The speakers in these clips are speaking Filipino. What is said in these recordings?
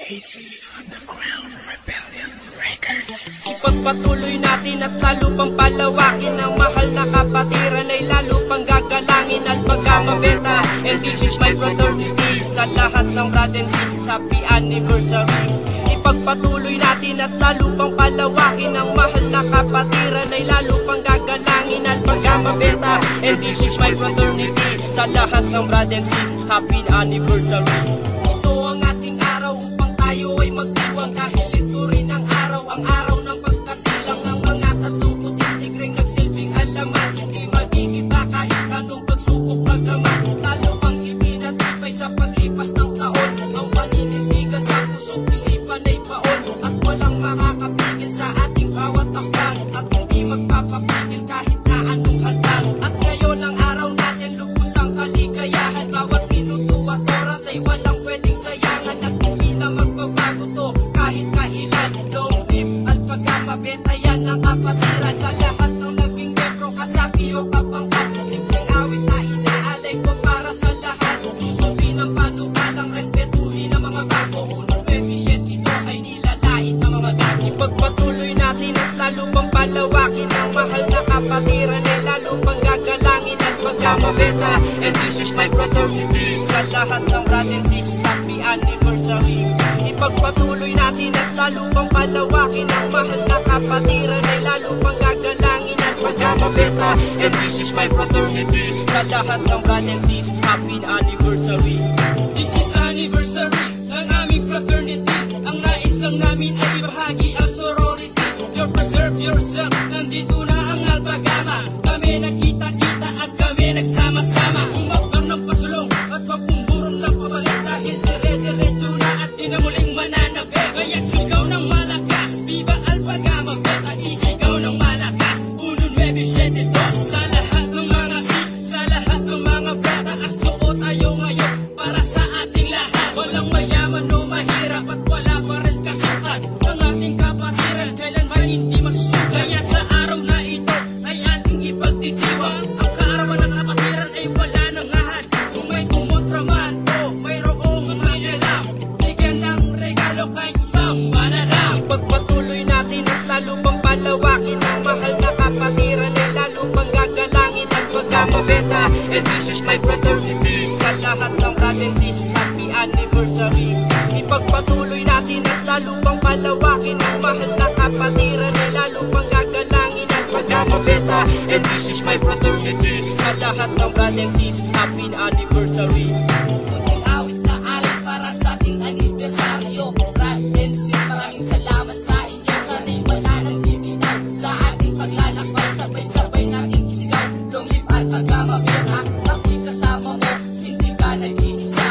AC Underground Rebellion Records. Ipagpatuloy natin at lalo pang palawakin ang mahal na kapatiran ay lalo pang gagalangin at pagkamabenta. And this is my fraternity sa lahat ng brad and sis, happy anniversary. Ipagpatuloy natin at lalo pang palawakin ang mahal na kapatiran ay lalo pang gagalangin at pagkamabenta. And this is my fraternity sa lahat ng brad and sis, happy anniversary. Ito ang ating araw upang tayo ay magdiwang dahil ito rin ang araw ng pagkasilang ng mga tatlong puting tigreng nagsilbing alamat. Hindi magigiba kahit anong pagsubok pagdaman, lalo pang ibinatibay sa paglipas ng taon. Ang paninindigan sa puso't isipan ay baon at walang makakapigil sa ating bawat takbang at hindi magpapapigil kahit na anong hadlang. At ngayon ang araw natin lubos ang kaligayahan, bawat minuto at oras ay walang pwedeng sayangan at hindi na magbabago to kahit kailan. Long live Alpha Beta, yan ang kapatiran sa lahat ng naging membro, kasabi o kapangkat. Simpleng awit na inaalay ko para sa lahat, susundin ang panukalang respetuhin ang mga bago. Unang bebisyen dito ay nilalait ng mga gago. Ipagpatuloy natin at lalo pang palawakin ang mahal na kapatiran ay lalo pang gagalangin at pagkamabeta. And this is my fraternity sa lahat ng brad and sis, happy anniversary. Ipagpatuloy natin at lalo pang palawakin ang mahal na kapatiran ay lalo pang gagalangin at pagkamabeta. And this is my fraternity sa lahat ng brad and sis, happy anniversary. This is anniversary ng aming fraternity. Ang nais lang namin ay ibahagi ang sorority. You preserve yourself, nandito na ang Alpha Gamma. Kami nagkita-kita at kami nagsama-sama. Umakbang ng pasulong at wag mong burong ng pabalik, dahil dire-diretso na at di na muling mananabik. Kaya't sigaw ng malakas, Viva Alpha Gamma Beta, isigaw ng malakas. 1972 sa lahat ng mga sis, sa lahat ng mga brata. As noo tayo ngayon para sa ating lahat. Walang mayaman o mahirap at wala pa rin kasukat. Ang ating kapatiran kailanman hindi masusukat. Kaya sa araw na ito ay ating ipagtitiwang ang kaarawan ng kapatiran ay wala nang ahad. Kung may kumontra man o mayroong magalam, bigyan ng regalo kahit isang manalang. Ipagpatuloy natin at lalo pang palawakin ang mahal na kapatiran ay lalo pang gagalangin at pagkamabeta. And this is my fraternity sa lahat ng brad and sis, happy anniversary. Ipagpatuloy natin at lalo pang palawakin ang mahal na kapatiran ay lalo pang gagalangin at pagkamabeta. And this is my fraternity sa lahat ng brad and sis, happy anniversary. Kunting awit na alay para sa ating anibersaryo. Brad and sis, maraming salamat sa inyo. Sana'y wala nang bibitaw sa ating paglalakbay. Sabay-sabay nating isigaw, long live Alpha Gamma Beta. Ako'y kasama mo, hindi ka nag-iisa.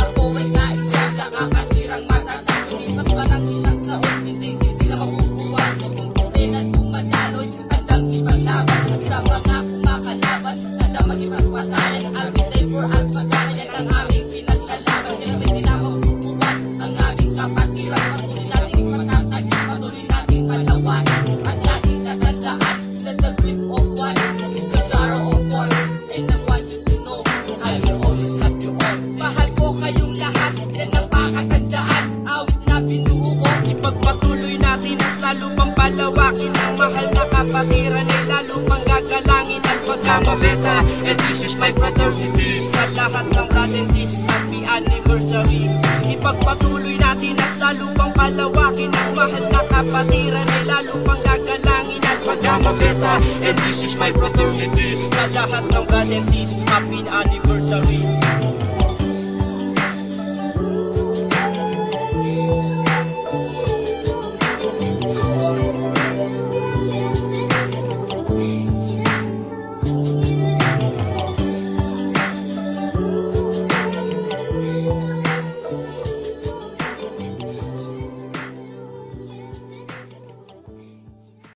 Ako ay kaisa sa kapatirang matatag. Tulipas pa ng ilang taon, hindi na makukuha. Tumuntok rin at kumadaloy, handang ipaglaban sa mga kumakalaban. Handang magipagpatayan, I'll be there for Alpha Gamma. Yan ang aming pinaglalaban, kaya may di na makukuha ang aming kapatiran. Patuloy nating pagkakagin, patuloy nating palawanan. At laging tatandaan that the grip of one is the sorrow of all. And I want you to know, I will always love you all. Mahal ko kayong lahat, yan ang pakatandaan. Awit na binuo ko. Ipagpatuloy natin at lalo pang palawakin ang mahal na kapatiran ay lalo pang gagalangin at pagkamabeta. And this is my fraternity sa lahat ng brad and sis, happy anniversary. Ipagpatuloy natin at lalo pang palawakin ang mahal na kapatiran ay lalo pang gagalangin at pagkamabeta. And this is my fraternity sa lahat ng brad and sis, happy anniversary.